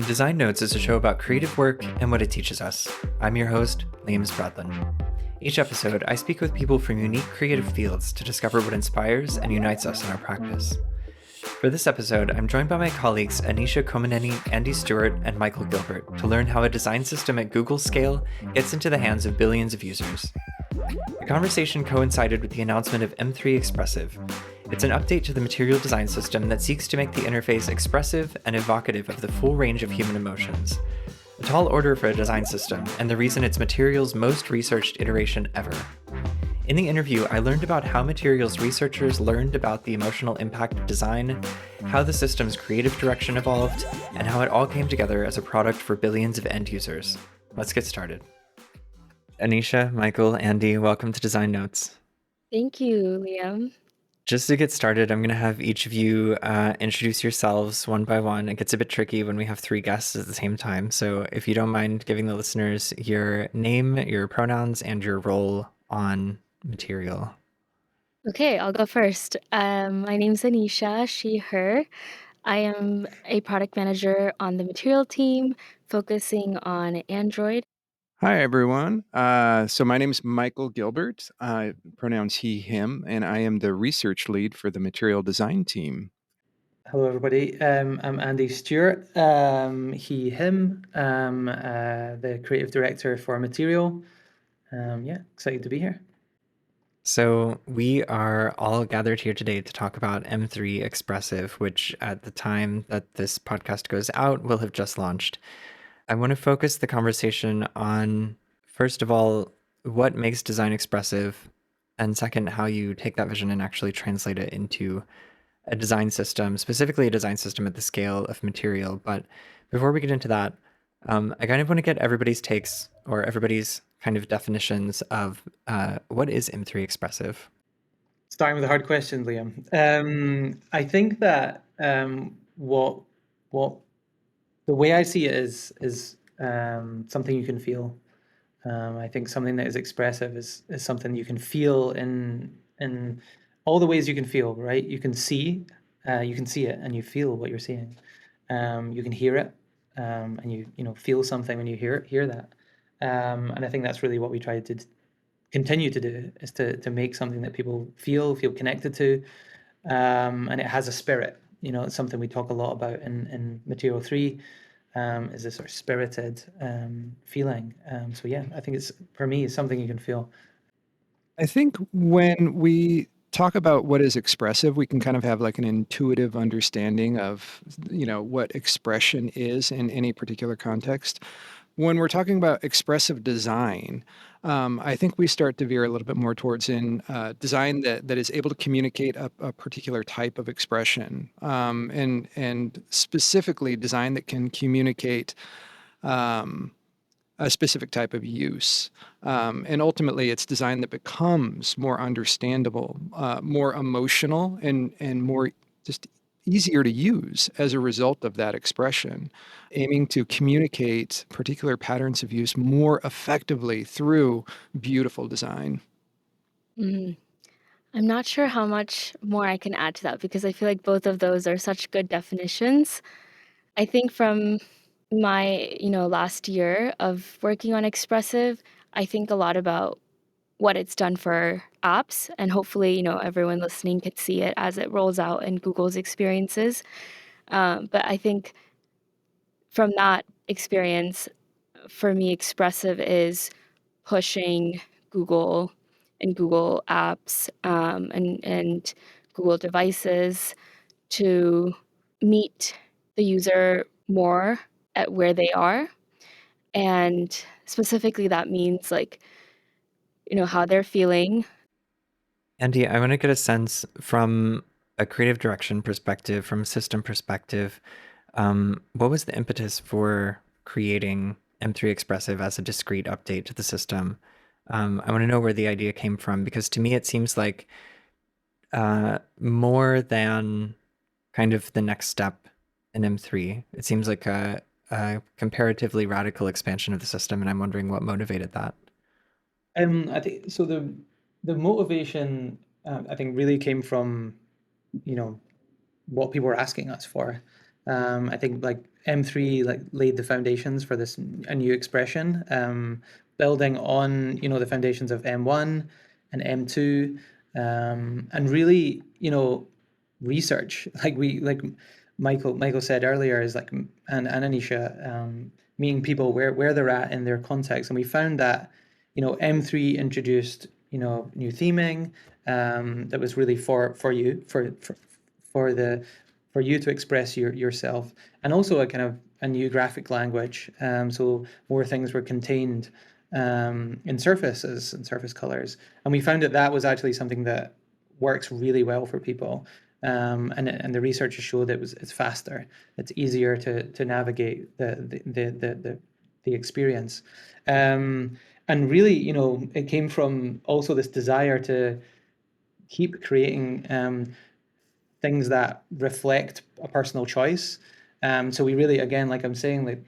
Design Notes is a show about creative work and what it teaches us. I'm your host, Liam Spradlin. Each episode, I speak with people from unique creative fields to discover what inspires and unites us in our practice. For this episode, I'm joined by my colleagues Anisha Komaneni, Andy Stewart, and Michael Gilbert to learn how a design system at Google scale gets into the hands of billions of users. The conversation coincided with the announcement of M3 Expressive. It's an update to the material design system that seeks to make the interface expressive and evocative of the full range of human emotions. A tall order for a design system, and the reason it's Material's most researched iteration ever. In the interview, I learned about how Material's researchers learned about the emotional impact of design, how the system's creative direction evolved, and how it all came together as a product for billions of end users. Let's get started. Anisha, Michael, Andy, welcome to Design Notes. Thank you, Liam. Just to get started, I'm going to have each of you introduce yourselves one by one. It gets a bit tricky when we have three guests at the same time. So if you don't mind giving the listeners your name, your pronouns, and your role on Material. Okay, I'll go first. My name's Anisha, she, her. I am a product manager on the Material team, focusing on Android. Hi, everyone. So my name is Michael Gilbert, pronouns he, him, and I am the research lead for the material design team. Hello, everybody. I'm Andy Stewart, he, him, the creative director for Material. Excited to be here. So we are all gathered here today to talk about M3 Expressive, which at the time that this podcast goes out will have just launched. I want to focus the conversation on, first of all, what makes design expressive, and second, how you take that vision and actually translate it into a design system, specifically a design system at the scale of Material. But before we get into that, I kind of want to get everybody's takes or everybody's kind of definitions of what is M3 Expressive? Starting with a hard question, Liam. I think that what the way I see it is something you can feel. I think something that is expressive is something you can feel in all the ways you can feel, right? You can see it and you feel what you're seeing. You can hear it, and you feel something when you hear that. And I think that's really what we try to continue to do, is to make something that people feel connected to, and it has a spirit. It's something we talk a lot about in Material 3, is this sort of spirited feeling. So yeah, I think for me, it's something you can feel. I think when we talk about what is expressive, we can kind of have like an intuitive understanding of, what expression is in any particular context. When we're talking about expressive design, I think we start to veer a little bit more towards design that is able to communicate a particular type of expression, and specifically design that can communicate a specific type of use. And ultimately, it's design that becomes more understandable, more emotional, and more just easier to use as a result of that expression, aiming to communicate particular patterns of use more effectively through beautiful design. I'm not sure how much more I can add to that, because I feel like both of those are such good definitions. I think from my last year of working on Expressive, I think a lot about what it's done for apps, and hopefully everyone listening could see it as it rolls out in Google's experiences. But I think from that experience, for me, Expressive is pushing Google and Google apps, and Google devices to meet the user more at where they are. And specifically, that means how they're feeling. Andy, I want to get a sense from a creative direction perspective, from a system perspective, what was the impetus for creating M3 Expressive as a discrete update to the system? I want to know where the idea came from, because to me it seems like more than kind of the next step in M3. It seems like a comparatively radical expansion of the system, and I'm wondering what motivated that. I think so. The motivation, I think, really came from what people were asking us for. I think like M3 like laid the foundations for this a new expression, building on the foundations of M1 and M2, and really research like Michael said earlier is like and Anisha, meeting people where they're at in their context, and we found that M3 introduced new theming that was really for you for you to express yourself, and also a kind of a new graphic language. So more things were contained in surfaces and surface colors, and we found that was actually something that works really well for people. And the research has showed it's faster, it's easier to navigate the experience. And really, it came from also this desire to keep creating things that reflect a personal choice. So we really, again, like I'm saying, like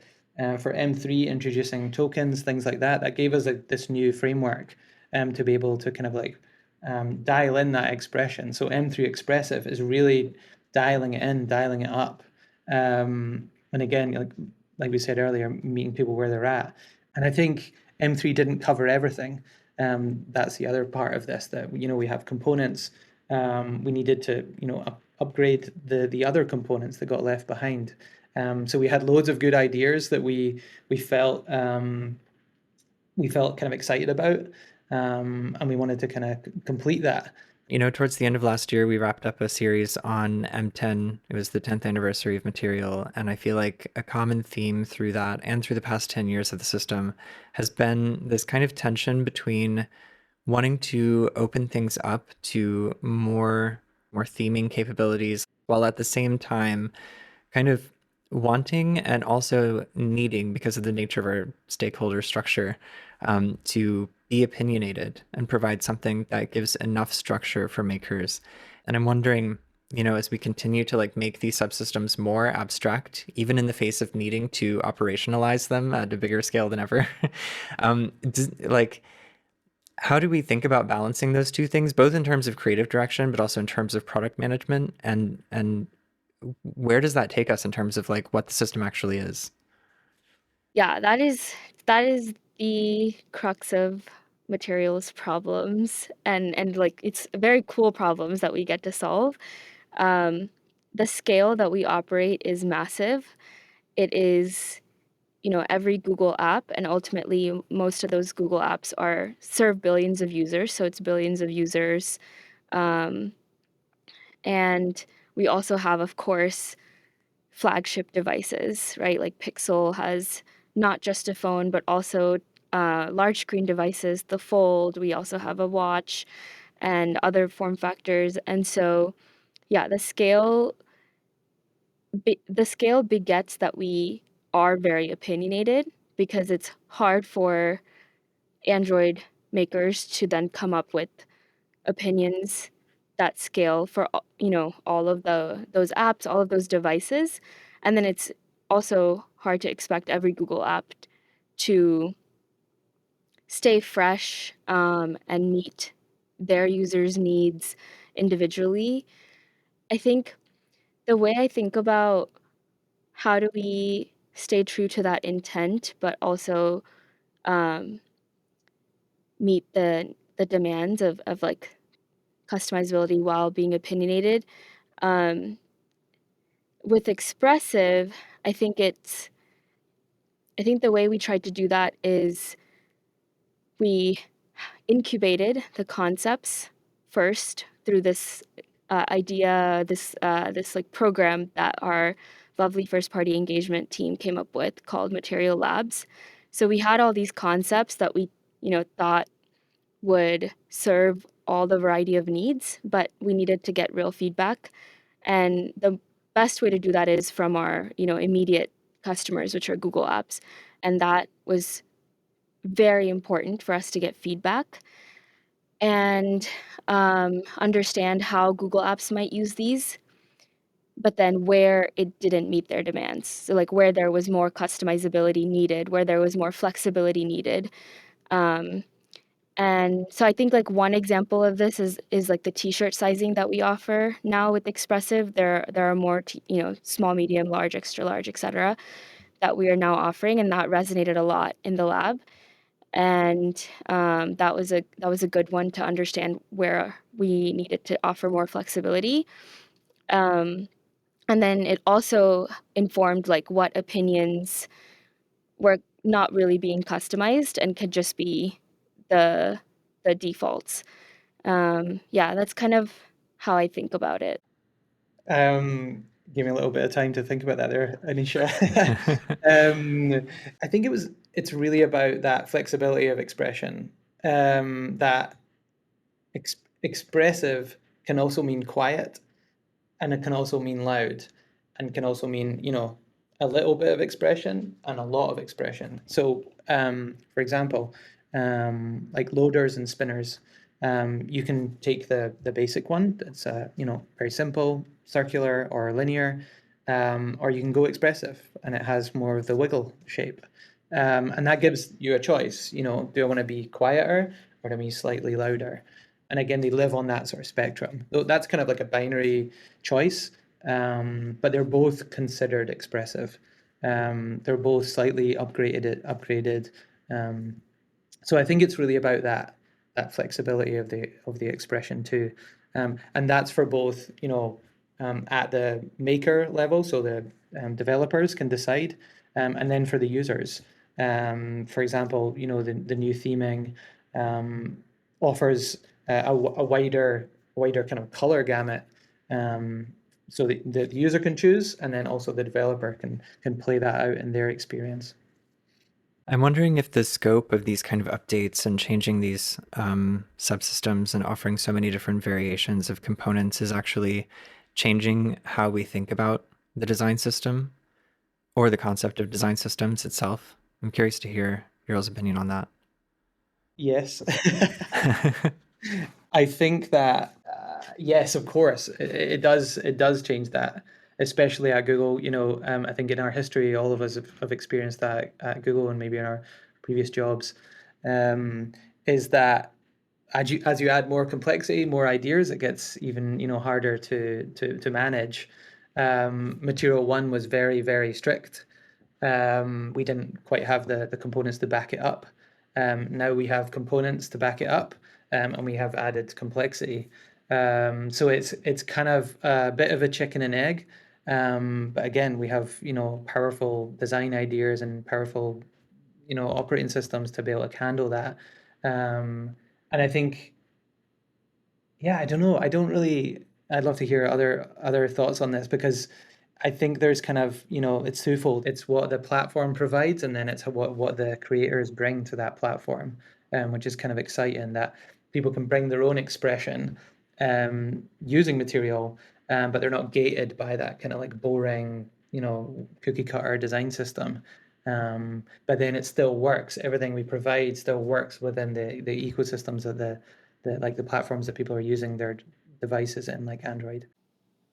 for M3 introducing tokens, things like that gave us this new framework to be able to kind of like dial in that expression. So M3 Expressive is really dialing it in, dialing it up. And again, like we said earlier, meeting people where they're at. And I think M3 didn't cover everything. That's the other part of this, that we have components. We needed to upgrade the other components that got left behind. So we had loads of good ideas that we felt kind of excited about, and we wanted to kind of complete that. Towards the end of last year, we wrapped up a series on M10. It was the 10th anniversary of Material, and I feel like a common theme through that and through the past 10 years of the system has been this kind of tension between wanting to open things up to more theming capabilities, while at the same time kind of wanting and also needing, because of the nature of our stakeholder structure, to be opinionated and provide something that gives enough structure for makers. And I'm wondering, as we continue to like make these subsystems more abstract, even in the face of needing to operationalize them at a bigger scale than ever, how do we think about balancing those two things, both in terms of creative direction, but also in terms of product management? And where does that take us in terms of like what the system actually is? Yeah, that is the crux of materials problems, and like it's very cool problems that we get to solve. The scale that we operate is massive. It is, every Google app, and ultimately most of those Google apps serve billions of users, so it's billions of users. Um, and we also have, of course, flagship devices, right? Like Pixel has not just a phone, but also large screen devices, the Fold. We also have a watch and other form factors. And so, yeah, the scale begets that we are very opinionated, because it's hard for Android makers to then come up with opinions that scale for all of those apps, all of those devices. And then it's also hard to expect every Google app to stay fresh and meet their users' needs individually. I think the way I think about how do we stay true to that intent, but also um, meet the demands of like customizability while being opinionated. Um, with Expressive, I think the way we tried to do that is we incubated the concepts first through this idea, this like program that our lovely first party engagement team came up with called Material Labs. So we had all these concepts that we thought would serve all the variety of needs, but we needed to get real feedback. And the best way to do that is from our immediate customers, which are Google apps. And that was very important for us to get feedback and understand how Google apps might use these, but then where it didn't meet their demands. So like where there was more customizability needed, where there was more flexibility needed. Um, And so I think like one example of this is like the t-shirt sizing that we offer now with Expressive. There are more small, medium, large, extra large, etc. that we are now offering, and that resonated a lot in the lab. And that was a good one to understand where we needed to offer more flexibility. And then it also informed like what opinions were not really being customized and could just be the defaults. Yeah, that's kind of how I think about it. Give me a little bit of time to think about that there, Anisha. I think it's really about that flexibility of expression. That expressive can also mean quiet, and it can also mean loud, and can also mean, a little bit of expression and a lot of expression. So, for example, like loaders and spinners, you can take the basic one that's very simple, circular or linear, or you can go expressive and it has more of the wiggle shape. And that gives you a choice. Do I want to be quieter or do I be slightly louder? And again, they live on that sort of spectrum. That's kind of like a binary choice, but they're both considered expressive. They're both slightly upgraded. So I think it's really about that flexibility of the expression too, and that's for both at the maker level, so the developers can decide, and then for the users. For example, the new theming offers a wider kind of color gamut, so the user can choose, and then also the developer can play that out in their experience. I'm wondering if the scope of these kind of updates and changing these subsystems and offering so many different variations of components is actually changing how we think about the design system or the concept of design systems itself. I'm curious to hear your all's opinion on that. Yes. I think that yes, of course, it does change that, especially at Google. I think in our history, all of us have experienced that at Google and maybe in our previous jobs. Is that as you add more complexity, more ideas, it gets even harder to manage. Material one was very, very strict. We didn't quite have the components to back it up. Now we have components to back it up, and we have added complexity. So it's kind of a bit of a chicken and egg. But again, we have powerful design ideas and powerful operating systems to be able to handle that. And I think, yeah, I don't know. I'd love to hear other thoughts on this, because I think there's kind of, it's twofold. It's what the platform provides, and then it's what the creators bring to that platform, which is kind of exciting, that people can bring their own expression using material, but they're not gated by that kind of like boring, cookie cutter design system. But then it still works. Everything we provide still works within the ecosystems of the platforms that people are using their devices in, like Android.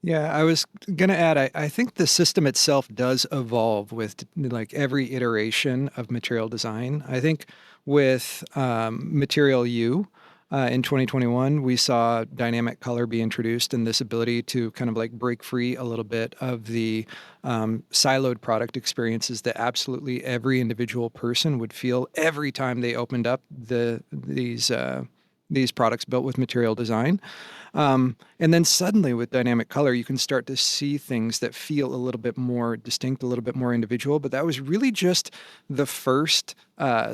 Yeah, I was going to add, I think the system itself does evolve with like every iteration of material design. I think with Material U in 2021, we saw dynamic color be introduced, and this ability to kind of like break free a little bit of the siloed product experiences that absolutely every individual person would feel every time they opened up these products built with material design. And then suddenly with dynamic color, you can start to see things that feel a little bit more distinct, a little bit more individual. But that was really just the first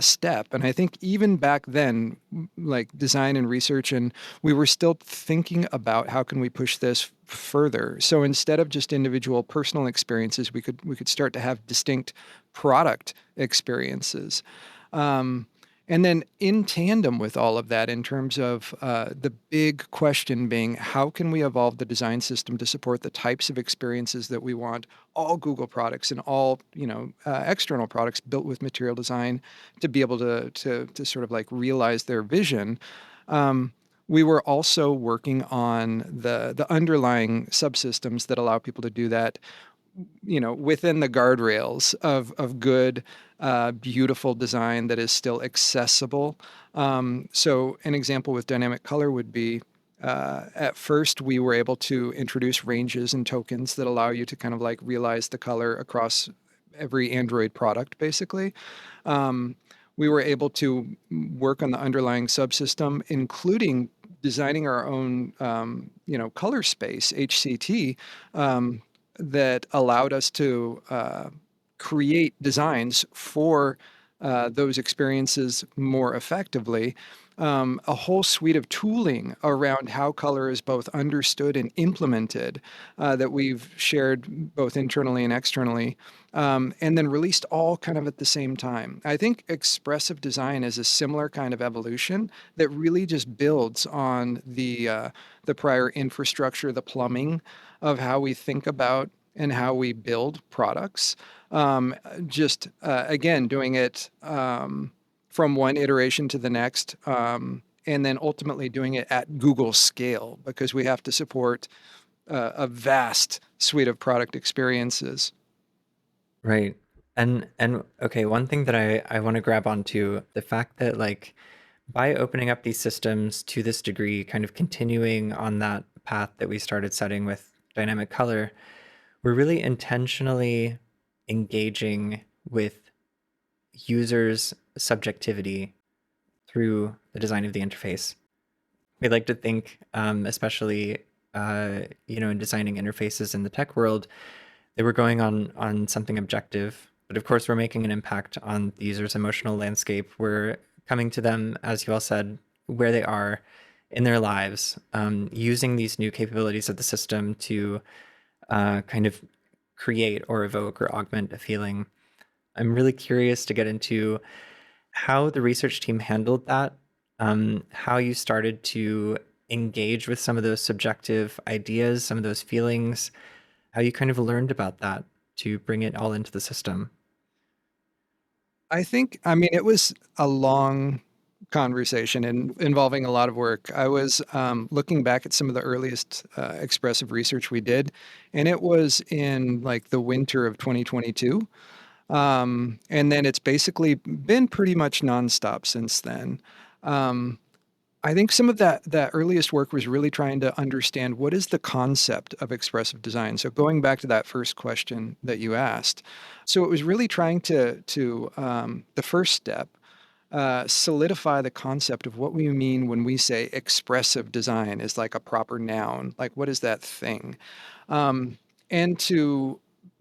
step. And I think even back then, like design and research, and we were still thinking about how can we push this further. So instead of just individual personal experiences, we could start to have distinct product experiences. And then in tandem with all of that, in terms of the big question being, how can we evolve the design system to support the types of experiences that we want all Google products and all external products built with material design to be able to sort of like realize their vision? We were also working on the underlying subsystems that allow people to do that within the guardrails of good, beautiful design that is still accessible. So an example with dynamic color would be, at first we were able to introduce ranges and tokens that allow you to kind of like realize the color across every Android product, basically. Um, we were able to work on the underlying subsystem, including designing our own, color space, HCT, that allowed us to create designs for those experiences more effectively. A whole suite of tooling around how color is both understood and implemented, that we've shared both internally and externally, and then released all kind of at the same time. I think expressive design is a similar kind of evolution that really just builds on the prior infrastructure, the plumbing of how we think about and how we build products. Just again, doing it from one iteration to the next, and then ultimately doing it at Google scale, because we have to support a vast suite of product experiences. Right. And okay, one thing that I want to grab onto, the fact that like by opening up these systems to this degree, kind of continuing on that path that we started setting with dynamic color, we're really intentionally engaging with users' subjectivity through the design of the interface. We like to think, especially in designing interfaces in the tech world, they were going on something objective, but of course we're making an impact on the user's emotional landscape. We're coming to them, as you all said, where they are in their lives, using these new capabilities of the system to kind of create or evoke or augment a feeling. I'm really curious to get into how the research team handled that, how you started to engage with some of those subjective ideas, some of those feelings, how you kind of learned about that to bring it all into the system. I mean, it was a long conversation and involving a lot of work. I was looking back at some of the earliest expressive research we did, and it was in like the winter of 2022. And then it's basically been pretty much nonstop since then. Um, I think some of that earliest work was really trying to understand what is the concept of expressive design. So going back to that first question that you asked, so it was really trying to the first step, solidify the concept of what we mean when we say expressive design is like a proper noun. Like, what is that thing? And to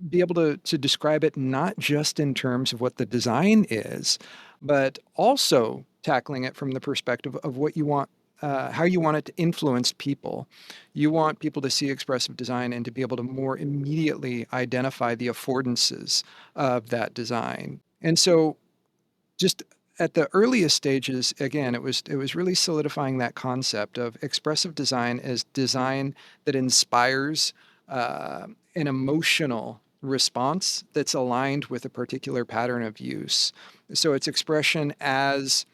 be able to describe it not just in terms of what the design is, but also tackling it from the perspective of what you want, how you want it to influence people. You want people to see expressive design and to be able to more immediately identify the affordances of that design. And so just at the earliest stages, again, it was really solidifying that concept of expressive design as design that inspires an emotional response that's aligned with a particular pattern of use. So it's expression as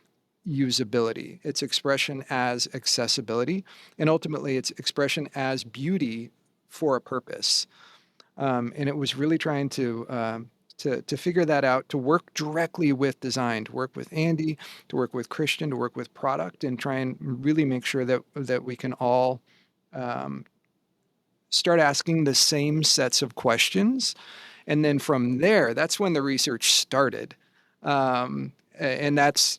usability, it's expression as accessibility, and ultimately it's expression as beauty for a purpose. And it was really trying to figure that out, to work directly with design, to work with Andy, to work with Christian, to work with product, and try and really make sure that we can all start asking the same sets of questions. And then from there, that's when the research started. And that's,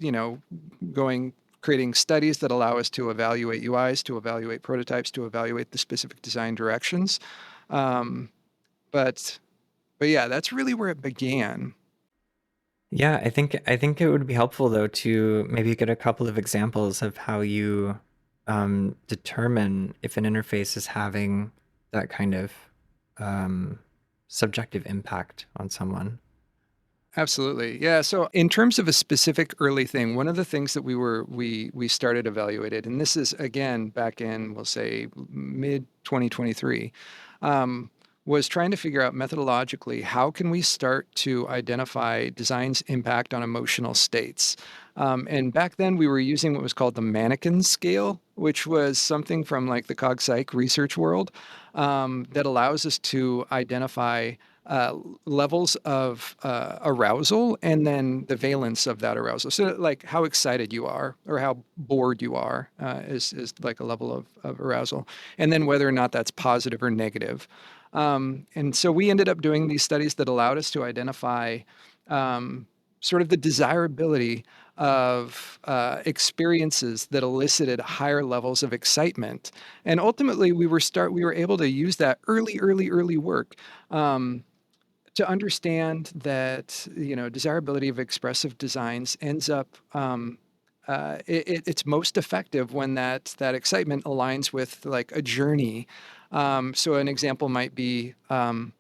creating studies that allow us to evaluate UIs, to evaluate prototypes, to evaluate the specific design directions. But yeah, that's really where it began. Yeah, I think it would be helpful though to maybe get a couple of examples of how you determine if an interface is having that kind of subjective impact on someone. Absolutely. Yeah. So in terms of a specific early thing, one of the things that we started evaluated, and this is again back in, we'll say mid 2023, was trying to figure out methodologically how can we start to identify design's impact on emotional states. And back then we were using what was called the mannequin scale, which was something from like the cog psych research world, that allows us to identify levels of arousal and then the valence of that arousal. So like how excited you are or how bored you are is like a level of arousal. And then whether or not that's positive or negative. And so we ended up doing these studies that allowed us to identify sort of the desirability of experiences that elicited higher levels of excitement. And ultimately, we were able to use that early work to understand that desirability of expressive designs ends up it's most effective when that excitement aligns with like a journey. So an example might be when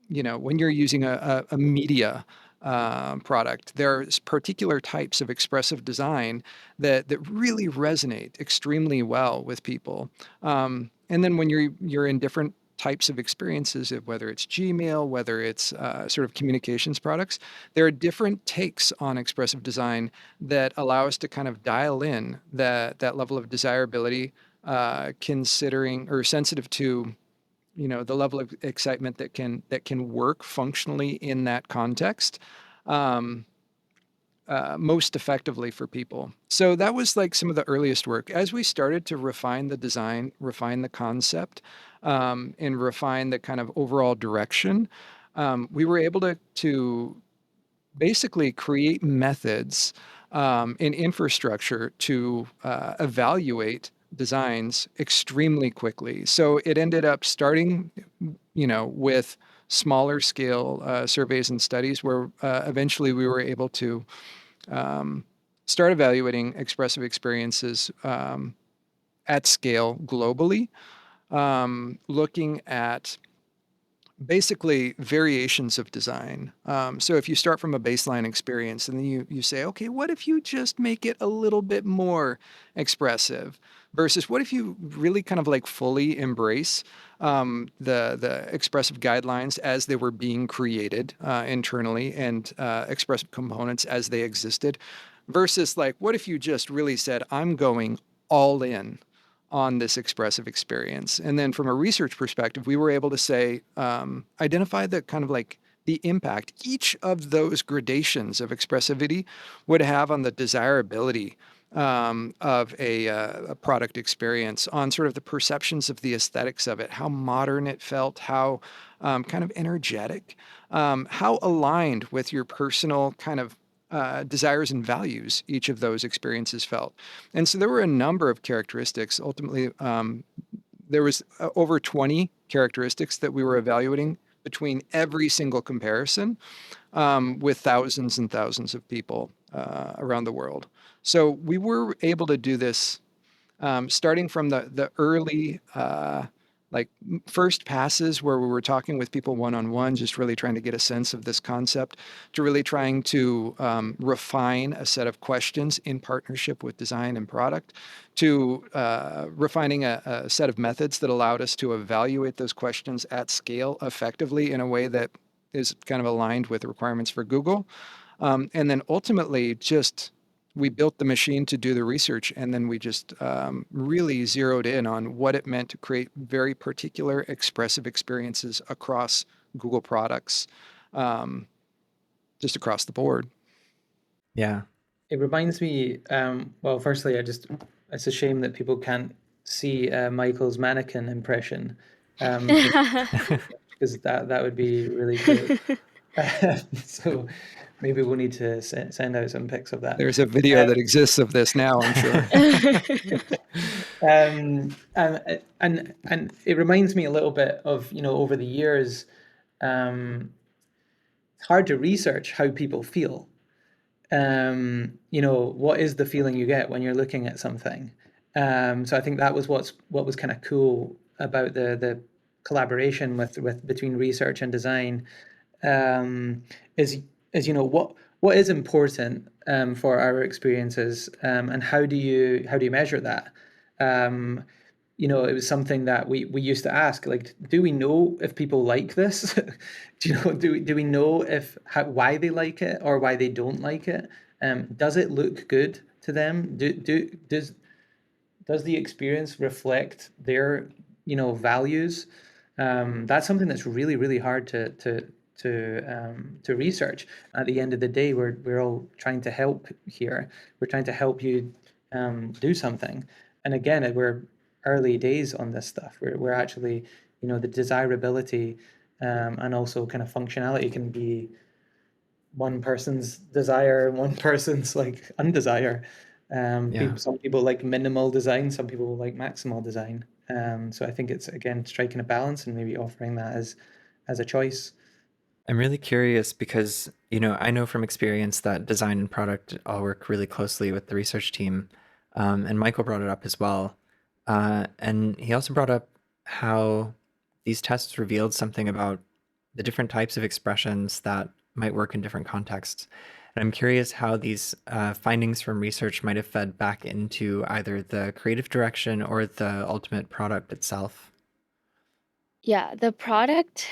you're using a media product, there's particular types of expressive design that really resonate extremely well with people. And then when you're in different types of experiences, whether it's Gmail, whether it's sort of communications products, there are different takes on expressive design that allow us to kind of dial in that level of desirability, considering or sensitive to the level of excitement that can work functionally in that context most effectively for people. So that was like some of the earliest work. As we started to refine the design, refine the concept, and refine the kind of overall direction, we were able to basically create methods and infrastructure to evaluate designs extremely quickly. So it ended up starting, with smaller scale surveys and studies where eventually we were able to start evaluating expressive experiences at scale globally, looking at basically variations of design. So if you start from a baseline experience and then you say, okay, what if you just make it a little bit more expressive versus what if you really kind of like fully embrace the expressive guidelines as they were being created internally and expressive components as they existed versus like, what if you just really said, I'm going all in on this expressive experience. And then from a research perspective, we were able to say, identify the kind of like the impact each of those gradations of expressivity would have on the desirability of a product experience, on sort of the perceptions of the aesthetics of it, how modern it felt, how kind of energetic, how aligned with your personal kind of desires and values each of those experiences felt. And so there were a number of characteristics. Ultimately, there was over 20 characteristics that we were evaluating between every single comparison with thousands and thousands of people around the world. So we were able to do this starting from the early like first passes where we were talking with people one-on-one, just really trying to get a sense of this concept, to really trying to refine a set of questions in partnership with design and product, to refining a set of methods that allowed us to evaluate those questions at scale effectively in a way that is kind of aligned with the requirements for Google. And then ultimately just we built the machine to do the research, and then we just really zeroed in on what it meant to create very particular expressive experiences across Google products, just across the board. Yeah. It reminds me, well, firstly, it's a shame that people can't see Michael's mannequin impression, because that would be really great. So maybe we'll need to send out some pics of that. There's a video that exists of this now, I'm sure. And it reminds me a little bit of, over the years, it's hard to research how people feel. What is the feeling you get when you're looking at something? So I think that was what was kind of cool about the collaboration with between research and design, is what is important for our experiences, and how do you measure that? it was something that we used to ask, like, do we know if people like this? Do we know why they like it or why they don't like it? Does it look good to them? Does the experience reflect their values? That's something that's really, really hard to research. At the end of the day, we're all trying to help here. We're trying to help you do something. And again, we're early days on this stuff. We're actually, the desirability and also kind of functionality can be one person's desire and one person's like undesire. Yeah. Some people like minimal design, some people like maximal design. So I think it's again striking a balance and maybe offering that as a choice. I'm really curious because, I know from experience that design and product all work really closely with the research team. And Michael brought it up as well. And he also brought up how these tests revealed something about the different types of expressions that might work in different contexts. And I'm curious how these findings from research might have fed back into either the creative direction or the ultimate product itself. Yeah, the product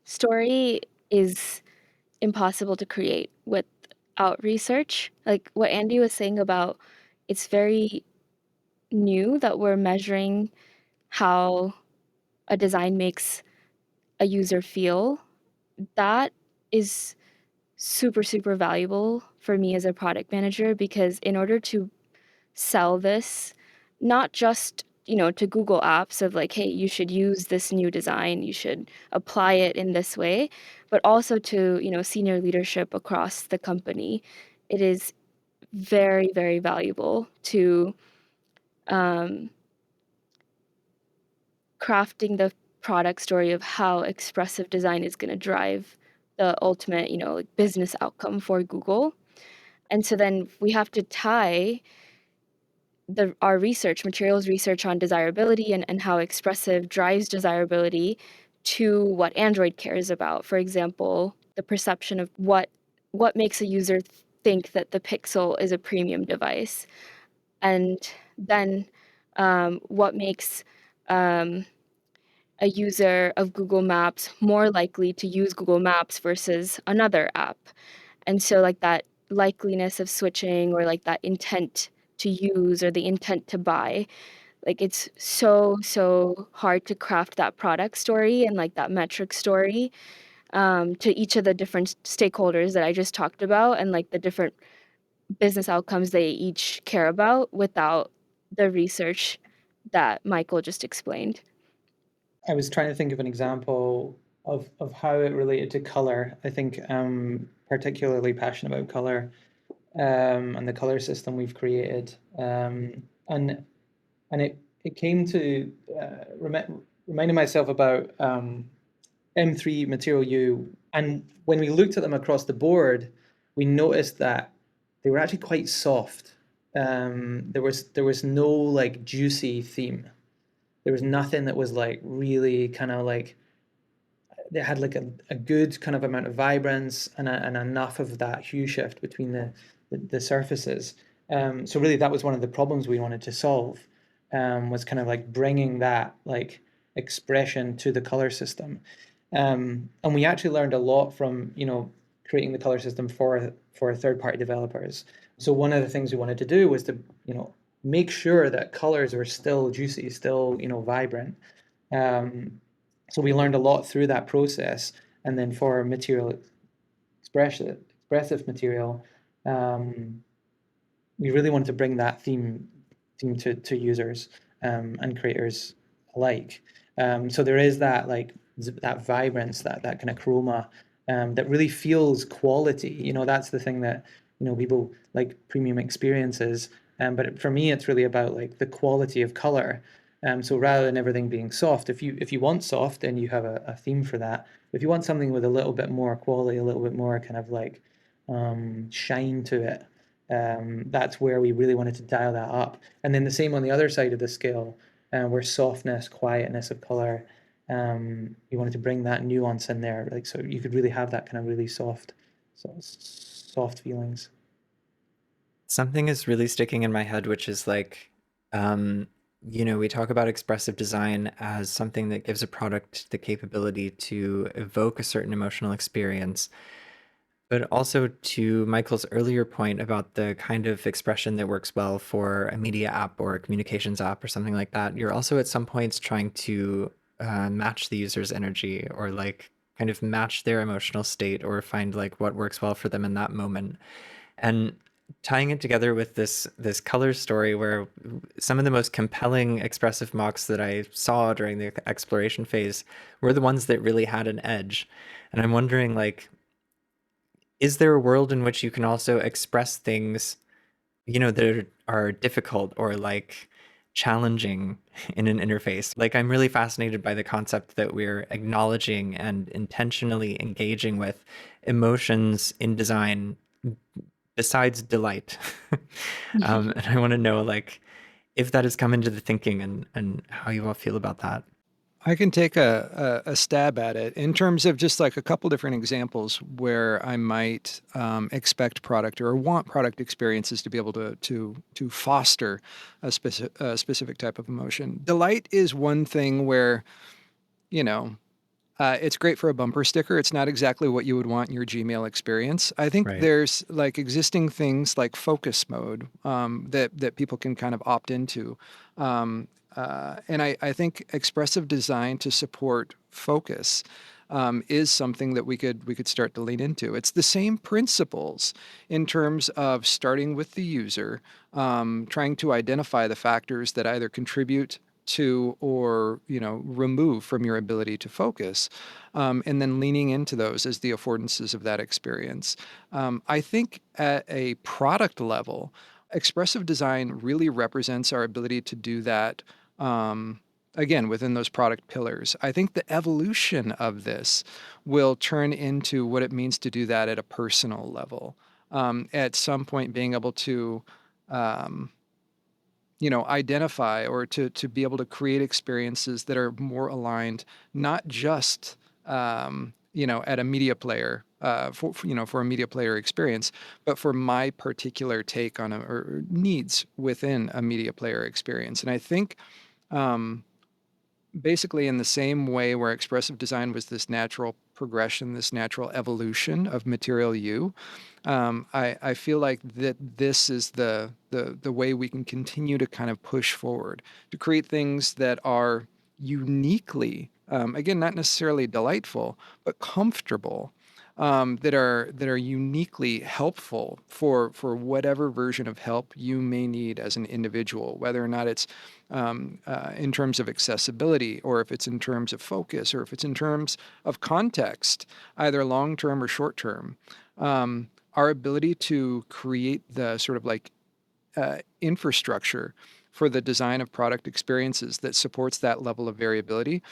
story is impossible to create without research. Like what Andy was saying about it's very new that we're measuring how a design makes a user feel. That is super, super valuable for me as a product manager because in order to sell this, not just to Google Apps of like, hey, you should use this new design, you should apply it in this way, but also to senior leadership across the company. It is very, very valuable to um, crafting the product story of how expressive design is going to drive the ultimate like business outcome for Google. And so then we have to tie our materials research on desirability and how expressive drives desirability to what Android cares about. For example, the perception of what makes a user think that the Pixel is a premium device, and then what makes a user of Google Maps more likely to use Google Maps versus another app. And so like that likeliness of switching or like that intent to use or the intent to buy, like it's so hard to craft that product story and like that metric story to each of the different stakeholders that I just talked about and like the different business outcomes they each care about without the research that Michael just explained. I was trying to think of an example of how it related to color. I think I'm particularly passionate about color and the color system we've created. And it came to reminding myself about M3 Material U. And when we looked at them across the board, we noticed that they were actually quite soft. There was no like juicy theme. There was nothing that was like really kind of like they had like a good kind of amount of vibrance and enough of that hue shift between the surfaces. So really that was one of the problems we wanted to solve, was kind of like bringing that like expression to the color system. And we actually learned a lot from, creating the color system for third-party developers. So one of the things we wanted to do was to, make sure that colors were still juicy, still, vibrant. So we learned a lot through that process. And then for expressive material, we really wanted to bring that theme to users and creators alike. So there is that like that vibrance, that kind of chroma that really feels quality. That's the thing that people like premium experiences. But for me, it's really about like the quality of color. So rather than everything being soft, if you want soft, then you have a theme for that. If you want something with a little bit more quality, a little bit more kind of like shine to it, that's where we really wanted to dial that up. And then the same on the other side of the scale, where softness, quietness of color, we wanted to bring that nuance in there, like so you could really have that kind of really soft feelings. Something is really sticking in my head, which is like we talk about expressive design as something that gives a product the capability to evoke a certain emotional experience. But also to Michael's earlier point about the kind of expression that works well for a media app or a communications app or something like that, you're also at some points trying to match the user's energy or like kind of match their emotional state or find like what works well for them in that moment. And tying it together with this color story where some of the most compelling expressive mocks that I saw during the exploration phase were the ones that really had an edge. And I'm wondering like, is there a world in which you can also express things, that are difficult or like challenging in an interface? Like, I'm really fascinated by the concept that we're acknowledging and intentionally engaging with emotions in design besides delight. And I want to know, like, if that has come into the thinking and how you all feel about that. I can take a stab at it in terms of just like a couple different examples where I might expect product or want product experiences to be able to foster a specific type of emotion. Delight is one thing where, you know, it's great for a bumper sticker. It's not exactly what you would want in your Gmail experience. I think Right. there's like existing things like focus mode that people can kind of opt into. And I think expressive design to support focus is something that we could start to lean into. It's the same principles in terms of starting with the user, trying to identify the factors that either contribute to or remove from your ability to focus, and then leaning into those as the affordances of that experience. I think at a product level, expressive design really represents our ability to do that, again, within those product pillars. I think the evolution of this will turn into what it means to do that at a personal level. At some point, being able to um, identify or to be able to create experiences that are more aligned, not just at a media player, for a media player experience, but for my particular take on or needs within a media player experience. And I think um, basically in the same way where expressive design was this natural progression, this natural evolution of Material U, I feel like that this is the way we can continue to kind of push forward to create things that are uniquely, again, not necessarily delightful, but comfortable, that are uniquely helpful for whatever version of help you may need as an individual, whether or not it's in terms of accessibility, or if it's in terms of focus, or if it's in terms of context, either long term or short term. Our ability to create the sort of like infrastructure for the design of product experiences that supports that level of variability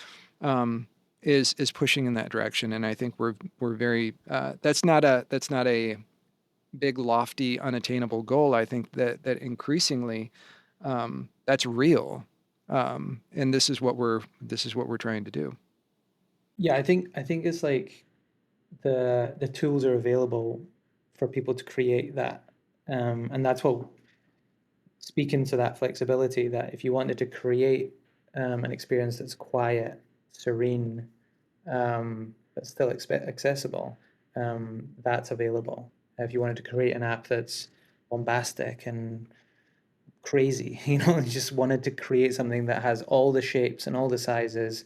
is pushing in that direction. And I think we're very that's not a big, lofty, unattainable goal. I think that increasingly that's real, and this is what we're trying to do. Yeah, I think it's like the tools are available for people to create that, and that's what speaking to that flexibility. That if you wanted to create an experience that's quiet, serene, but still accessible, that's available. If you wanted to create an app that's bombastic and crazy, you just wanted to create something that has all the shapes and all the sizes,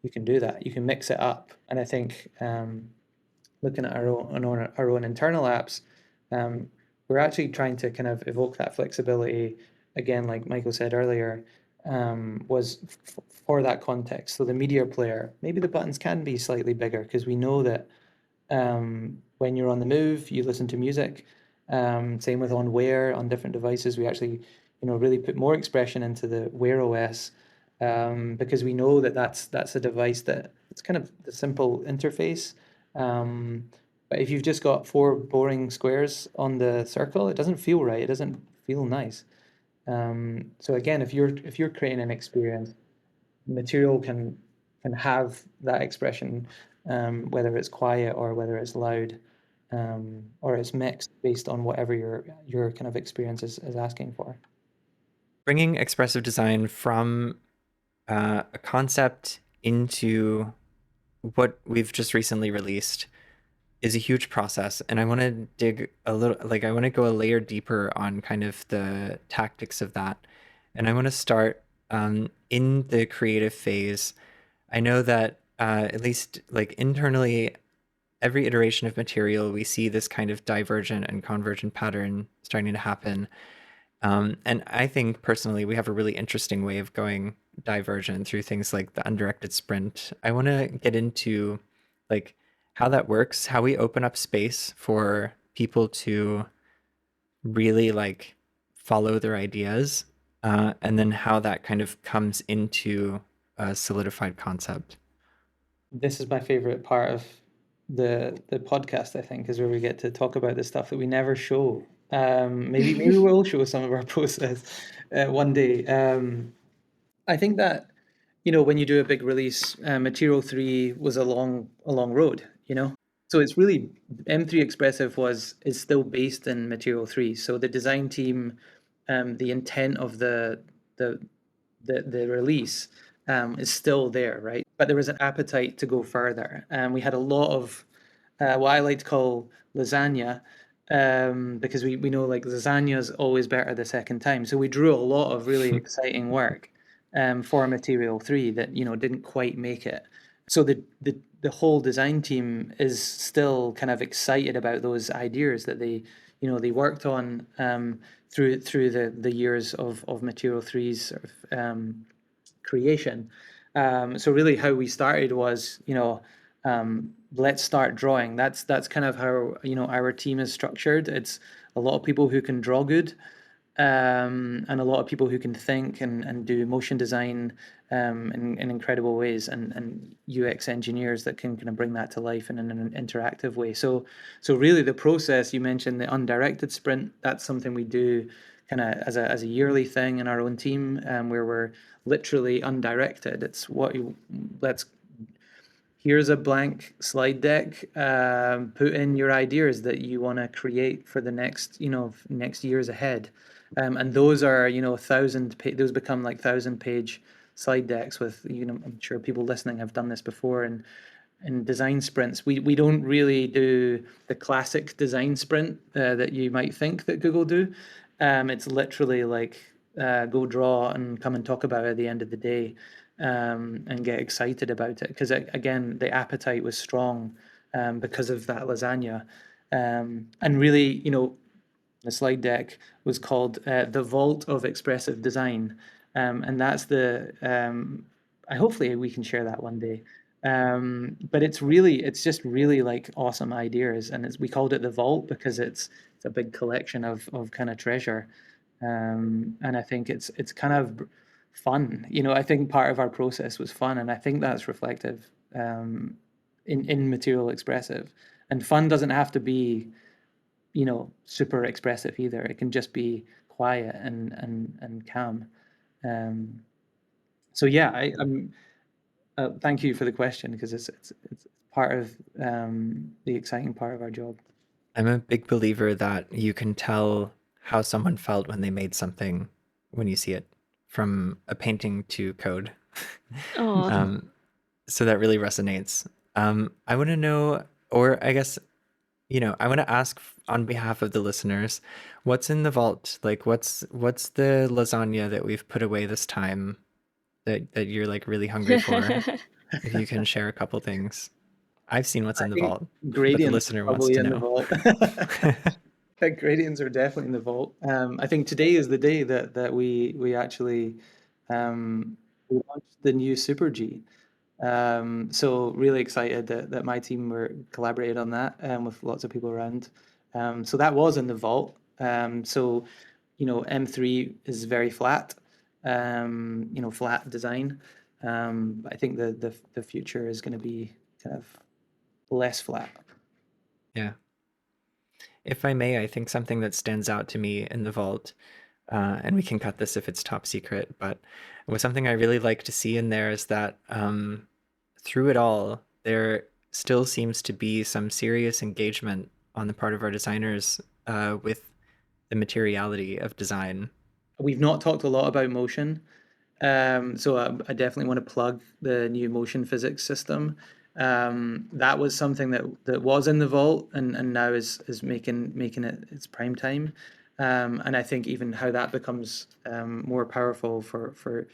you can do that. You can mix it up. And I think looking at our own internal apps, um, we're actually trying to kind of evoke that flexibility again, like Michael said earlier, was for that context. So the media player, maybe the buttons can be slightly bigger because we know that when you're on the move, you listen to music. Same with on Wear on different devices. We actually, really put more expression into the Wear OS because we know that that's a device that it's kind of the simple interface. But if you've just got four boring squares on the circle, it doesn't feel right. It doesn't feel nice. So again, if you're creating an experience, material can have that expression, whether it's quiet or whether it's loud, or it's mixed based on whatever your kind of experience is asking for. bringing expressive design from a concept into what we've just recently released is a huge process, and I want to dig a little, like I want to go a layer deeper on kind of the tactics of that. And I want to start in the creative phase. I know that at least like internally, every iteration of material, we see this kind of divergent and convergent pattern starting to happen. And I think personally, we have a really interesting way of going divergent through things like the undirected sprint. I want to get into like how that works, how we open up space for people to really like follow their ideas, and then how that kind of comes into a solidified concept. This is my favorite part of the podcast, I think, is where we get to talk about the stuff that we never show. Maybe we'll show some of our process one day. I think that, when you do a big release, Material 3 was a long road, So it's really, M3 Expressive is still based in Material 3. So the design team, the intent of the release is still there, right? But there was an appetite to go further. And we had a lot of what I like to call lasagna, because we know like lasagna is always better the second time. So we drew a lot of really exciting work for Material 3 that, didn't quite make it. So the whole design team is still kind of excited about those ideas that they worked on through the years of Material 3's sort of creation. So really how we started was, let's start drawing. That's kind of how, our team is structured. It's a lot of people who can draw good, and a lot of people who can think and do motion design in incredible ways, and UX engineers that can kind of bring that to life in an interactive way. So really the process, you mentioned the undirected sprint, that's something we do kind of as a yearly thing in our own team, where we're literally undirected. It's here's a blank slide deck. Put in your ideas that you want to create for the next years ahead, and those are those become like 1,000-page slide decks with I'm sure people listening have done this before. And in design sprints, we don't really do the classic design sprint that you might think that Google do. It's literally like go draw and come and talk about it at the end of the day, and get excited about it, because again the appetite was strong because of that lasagna, and really the slide deck was called the Vault of Expressive Design, and that's hopefully we can share that one day. But it's just really like awesome ideas, and we called it the Vault because it's a big collection of kind of treasure, and I think it's kind of fun. I think part of our process was fun, and I think that's reflective in Material Expressive. And fun doesn't have to be super expressive either. It can just be quiet and calm. So yeah, I'm thank you for the question, because it's part of the exciting part of our job. I'm a big believer that you can tell how someone felt when they made something when you see it, from a painting to code. Oh, So that really resonates. I want to know, or I guess, I want to ask on behalf of the listeners, what's in the vault? Like, what's the lasagna that we've put away this time that you're like really hungry for? If you can share a couple things. I've seen what's in the vault, but the Gradients listener wants probably to in the know. vault. Gradients are definitely in the vault. I think today is the day that we actually we launched the new Super G. So really excited that my team were collaborated on that, with lots of people around. So that was in the vault. So M3 is very flat, flat design. I think the future is going to be kind of less flat. Yeah. If I may, I think something that stands out to me in the vault, and we can cut this if it's top secret, but was something I really like to see in there is that through it all, there still seems to be some serious engagement on the part of our designers with the materiality of design. we've not talked a lot about motion. So I definitely want to plug the new motion physics system. That was something that was in the vault and now is making it its prime time. And I think even how that becomes more powerful for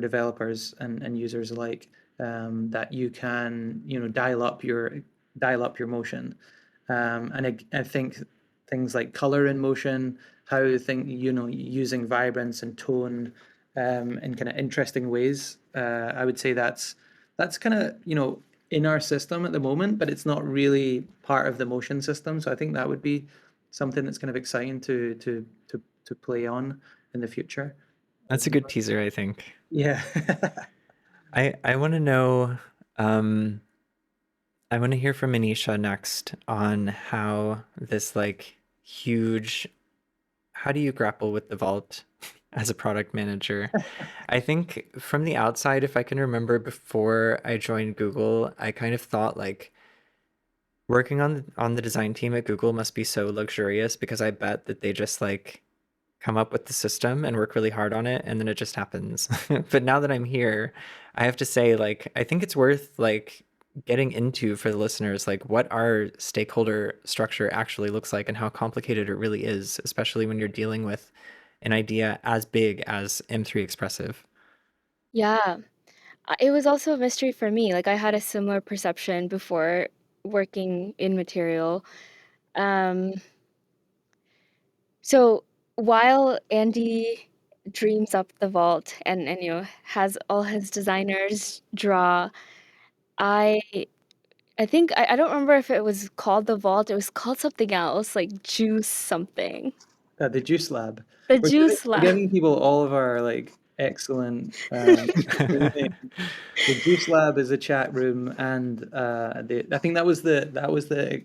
developers and users alike, that you can dial up your motion. And I think things like color in motion, how using vibrance and tone in kind of interesting ways. I would say that's kind of in our system at the moment, but it's not really part of the motion system. So I think that would be something that's kind of exciting to play on in the future. That's a good teaser, I think. Yeah. I want to know, I want to hear from Anisha next on how this like huge, how do you grapple with the vault as a product manager? I think from the outside, if I can remember before I joined Google, I kind of thought like working on the design team at Google must be so luxurious because I bet that they just like come up with the system and work really hard on it and then it just happens. But now that I'm here, I have to say like I think it's worth like getting into for the listeners like what our stakeholder structure actually looks like and how complicated it really is, especially when you're dealing with an idea as big as M3 Expressive. Yeah. It was also a mystery for me. Like I had a similar perception before working in material. Um, so while Andy dreams up the vault and has all his designers draw, I I think I don't remember if it was called the vault. It was called something else, like Juice something. The Juice Lab. The We're giving, Juice we're Lab. giving people all of our like excellent new names. The Juice Lab is a chat room, and I think that was the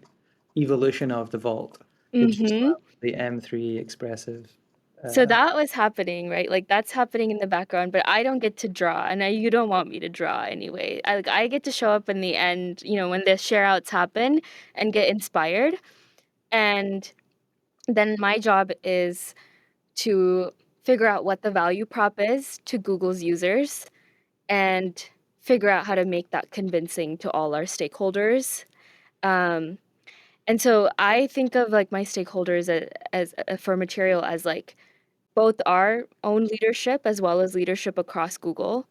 evolution of the Vault. The Juice Mm-hmm. Lab, the M3 Expressive. So that was happening, right? Like that's happening in the background, but I don't get to draw, and you don't want me to draw anyway. I get to show up in the end, when the share outs happen and get inspired. And then my job is to figure out what the value prop is to Google's users and figure out how to make that convincing to all our stakeholders. Um, and so I think of like my stakeholders as for material as like both our own leadership as well as leadership across Google,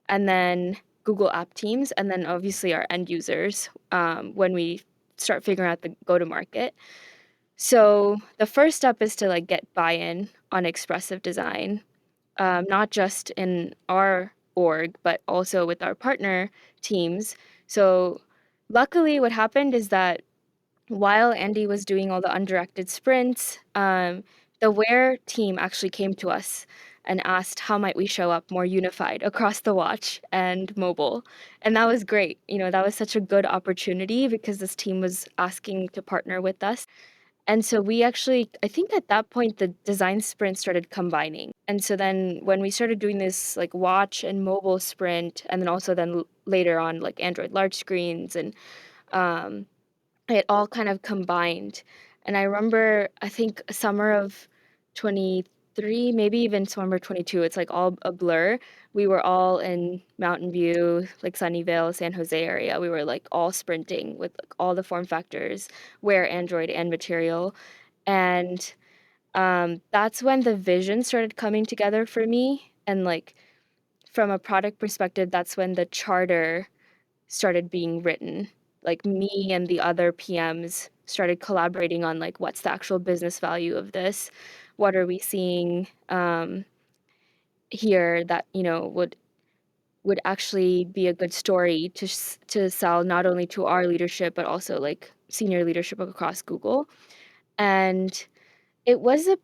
and then Google app teams, and then obviously our end users when we start figuring out the go-to-market. So the first step is to like get buy-in on expressive design, not just in our org, but also with our partner teams. So luckily what happened is that while Andy was doing all the undirected sprints, the Wear team actually came to us and asked how might we show up more unified across the watch and mobile. And that was great. That was such a good opportunity because this team was asking to partner with us. And so we actually, I think at that point, the design sprint started combining. And so then when we started doing this like watch and mobile sprint, and then also then later on like Android large screens and um, it all kind of combined. And I remember, I think summer of 23, maybe even summer 22, it's like all a blur. We were all in Mountain View, like Sunnyvale, San Jose area. We were like all sprinting with like all the form factors, Wear, Android, and Material. And that's when the vision started coming together for me. And like from a product perspective, that's when the charter started being written. Like me and the other PMs started collaborating on like what's the actual business value of this? What are we seeing here that would actually be a good story to sell not only to our leadership but also like senior leadership across Google. And it was a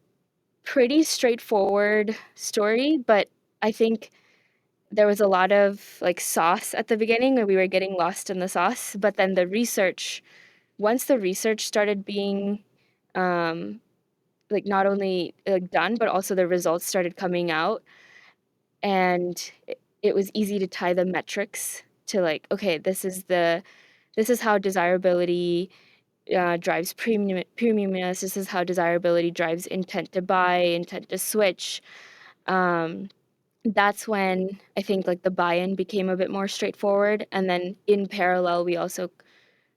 pretty straightforward story, but I think there was a lot of like sauce at the beginning where we were getting lost in the sauce, but then once the research started being um, like not only like done, but also the results started coming out, and it was easy to tie the metrics to like, okay, this is how desirability drives premiumness. This is how desirability drives intent to buy, intent to switch. That's when I think like the buy-in became a bit more straightforward. And then in parallel, we also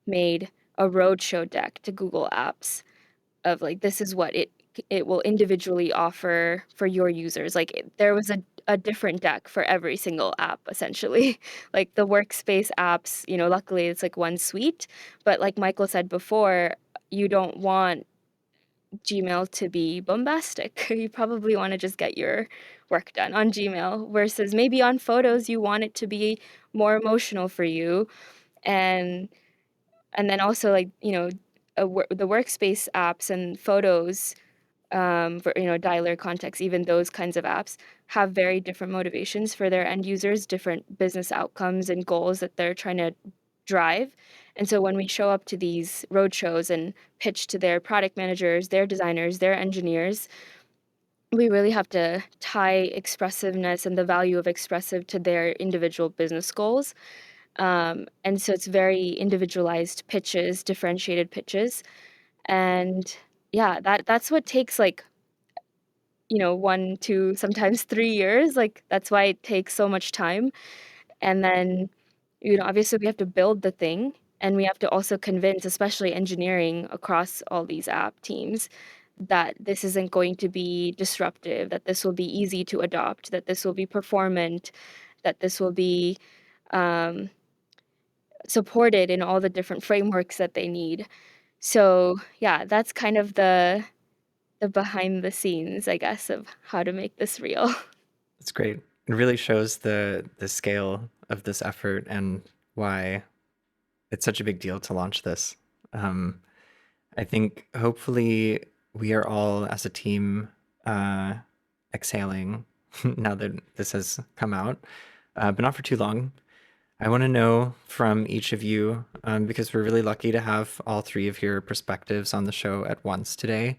made a roadshow deck to Google Apps of like, this is what it will individually offer for your users. Like there was a different deck for every single app essentially. Like the workspace apps, luckily it's like one suite, but like Michael said before, you don't want Gmail to be bombastic. You probably want to just get your work done on Gmail versus maybe on Photos you want it to be more emotional for you. And then also like, the workspace apps and Photos, for dialer context, even those kinds of apps have very different motivations for their end users, different business outcomes and goals that they're trying to drive. And so when we show up to these roadshows and pitch to their product managers, their designers, their engineers, we really have to tie expressiveness and the value of expressive to their individual business goals. And so it's very individualized pitches, differentiated pitches. And yeah, that's what takes like 1, 2, sometimes 3 years, like, that's why it takes so much time, and then, obviously we have to build the thing, and we have to also convince, especially engineering across all these app teams, that this isn't going to be disruptive, that this will be easy to adopt, that this will be performant, that this will be, um, supported in all the different frameworks that they need. So, yeah, that's kind of the behind the scenes, I guess, of how to make this real. It's great. It really shows the scale of this effort and why it's such a big deal to launch this. I think hopefully we are all as a team exhaling now that this has come out, but not for too long. I want to know from each of you, because we're really lucky to have all three of your perspectives on the show at once today.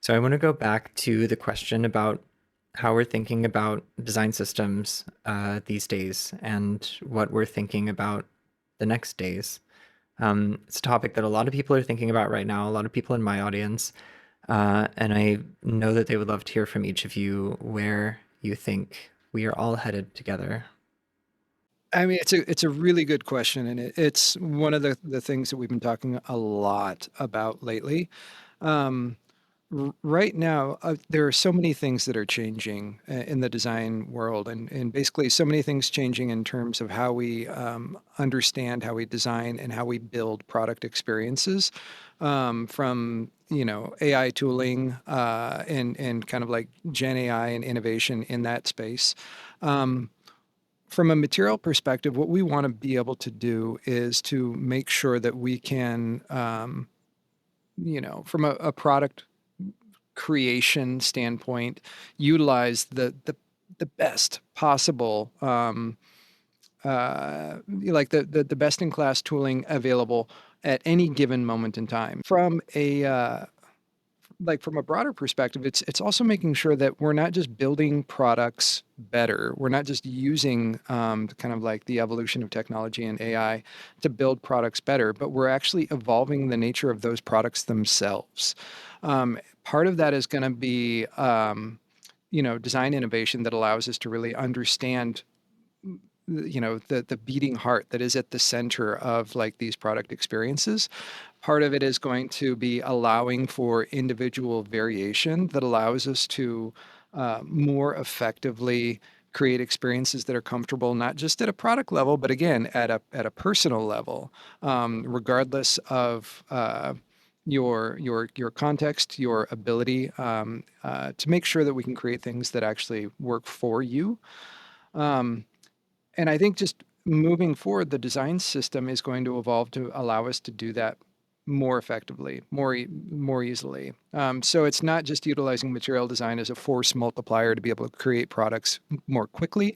So I want to go back to the question about how we're thinking about design systems these days and what we're thinking about the next days. It's a topic that a lot of people are thinking about right now, a lot of people in my audience. And I know that they would love to hear from each of you where you think we are all headed together. I mean, it's a really good question, and it's one of the things that we've been talking a lot about lately. Right now, there are so many things that are changing in the design world, and basically so many things changing in terms of how we understand, how we design, and how we build product experiences. From AI tooling and kind of like Gen AI and innovation in that space. From a material perspective, what we want to be able to do is to make sure that we can, from a product creation standpoint, utilize the best possible, like the best in class tooling available at any given moment in time. From a from a broader perspective, it's also making sure that we're not just building products better. We're not just using kind of like the evolution of technology and AI to build products better, but we're actually evolving the nature of those products themselves. Part of that is going to be design innovation that allows us to really understand the beating heart that is at the center of like these product experiences. Part of it is going to be allowing for individual variation that allows us to more effectively create experiences that are comfortable, not just at a product level, but again, at a personal level, regardless of your context, your ability to make sure that we can create things that actually work for you. And I think just moving forward, the design system is going to evolve to allow us to do that more effectively, more easily. So it's not just utilizing material design as a force multiplier to be able to create products more quickly.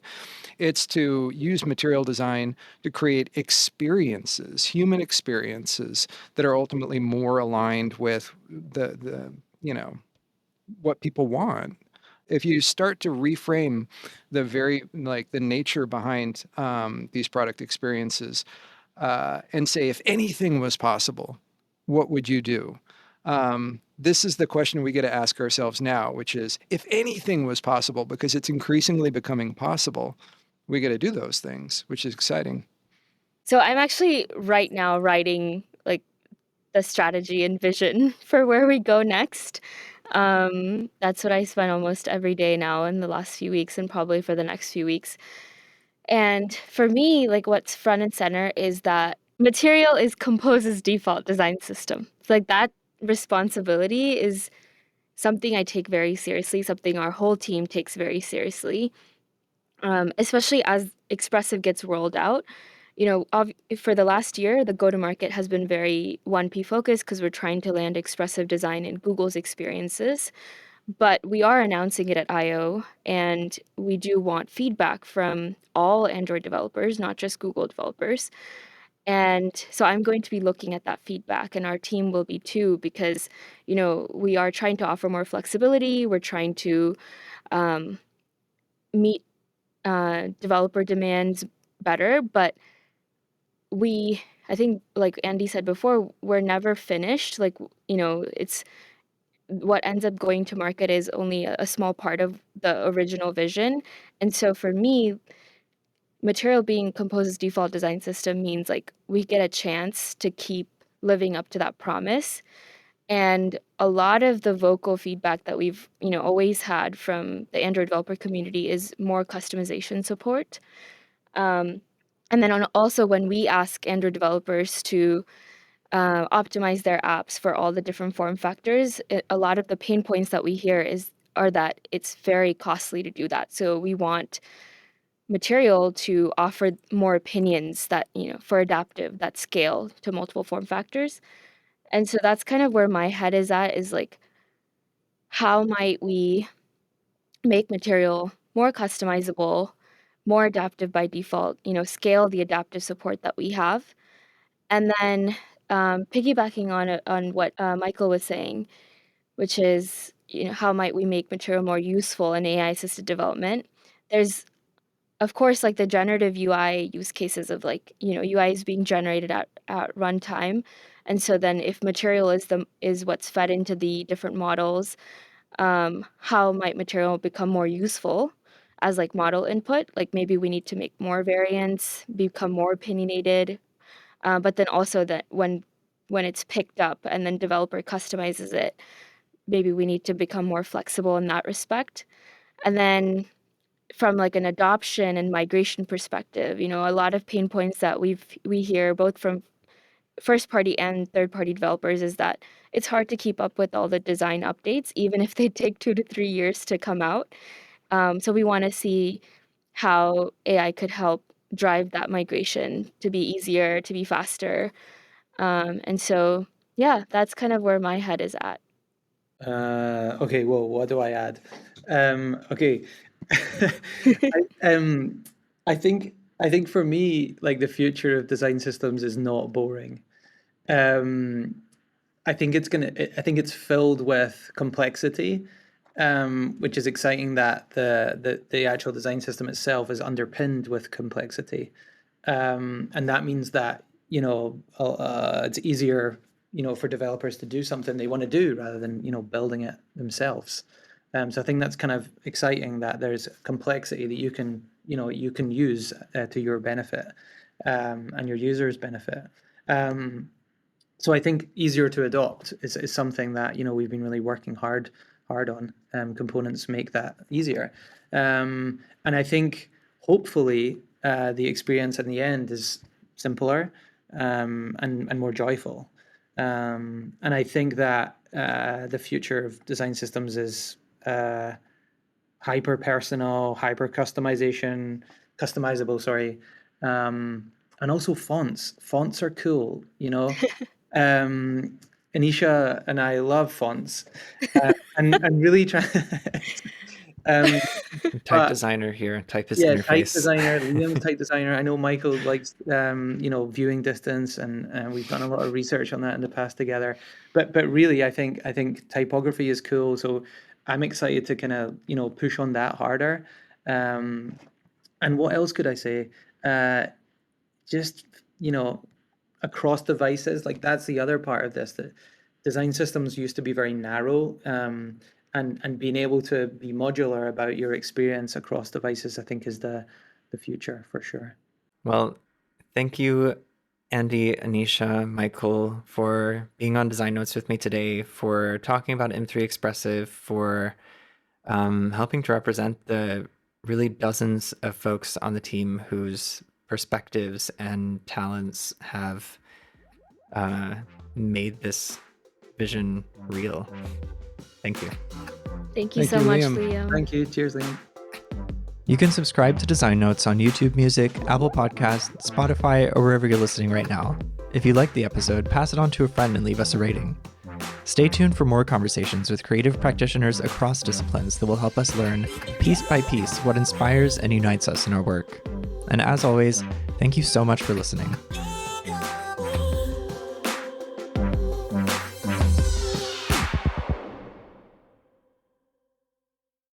It's to use material design to create experiences, human experiences that are ultimately more aligned with the what people want. If you start to reframe the nature behind these product experiences and say, if anything was possible, what would you do? This is the question we get to ask ourselves now, which is, if anything was possible, because it's increasingly becoming possible, we get to do those things, which is exciting. So I'm actually right now writing like the strategy and vision for where we go next. That's what I spend almost every day now in the last few weeks and probably for the next few weeks. And for me, like what's front and center is that material is Compose's default design system. It's like that responsibility is something I take very seriously, something our whole team takes very seriously, especially as Expressive gets rolled out. For the last year, the go-to-market has been very 1P focused because we're trying to land Expressive Design in Google's experiences. But we are announcing it at I/O, and we do want feedback from all Android developers, not just Google developers. And so I'm going to be looking at that feedback, and our team will be too, because, we are trying to offer more flexibility. We're trying to meet developer demands better, but I think, like Andy said before, we're never finished. Like, it's what ends up going to market is only a small part of the original vision. And so for me, material being Compose's default design system means like we get a chance to keep living up to that promise. And a lot of the vocal feedback that we've, always had from the Android developer community is more customization support. And then also when we ask Android developers to optimize their apps for all the different form factors, a lot of the pain points that we hear are that it's very costly to do that. So we want material to offer more opinions that, for adaptive, that scale to multiple form factors. And so that's kind of where my head is at, is like, how might we make material more customizable, more adaptive by default, scale the adaptive support that we have. And then piggybacking on what Michael was saying, which is, how might we make material more useful in AI-assisted development? There's, of course, like the generative UI use cases of like, UI is being generated at runtime. And so then if material is what's fed into the different models, how might material become more useful as like model input? Like maybe we need to make more variants, become more opinionated, but then also that when it's picked up and then developer customizes it, maybe we need to become more flexible in that respect. And then from like an adoption and migration perspective, a lot of pain points that we hear both from first party and third party developers is that it's hard to keep up with all the design updates, even if they take 2 to 3 years to come out. So we want to see how AI could help drive that migration to be easier, to be faster. And so, yeah, that's kind of where my head is at. Okay, well, what do I add? Okay. I think for me, like the future of design systems is not boring. I think it's filled with complexity, which is exciting that the actual design system itself is underpinned with complexity. And that means that, it's easier, for developers to do something they want to do rather than, building it themselves. So I think that's kind of exciting that there's complexity that you can use to your benefit and your users' benefit. So I think easier to adopt is something that, we've been really working hard on. Components make that easier. And I think hopefully the experience in the end is simpler and more joyful. And I think that the future of design systems is hyper personal, hyper customizable, sorry. And also fonts. Fonts are cool, Anisha and I love fonts, and really try. Type designer here, typist Yeah, interface. type designer, Liam's type designer. I know Michael likes, viewing distance, and we've done a lot of research on that in the past together. But really, I think typography is cool. So I'm excited to kind of push on that harder. And what else could I say? Just across devices. Like that's the other part of this, that design systems used to be very narrow, and being able to be modular about your experience across devices, I think, is the future for sure. Well, thank you, Andy, Anisha, Michael, for being on Design Notes with me today, for talking about M3 Expressive, for helping to represent the really dozens of folks on the team whose perspectives and talents have made this vision real. Thank you. Thank you Thank so you, much, Liam. Liam. Thank you. Cheers, Liam. You can subscribe to Design Notes on YouTube Music, Apple Podcasts, Spotify, or wherever you're listening right now. If you like the episode, pass it on to a friend and leave us a rating. Stay tuned for more conversations with creative practitioners across disciplines that will help us learn, piece by piece, what inspires and unites us in our work. And as always, thank you so much for listening.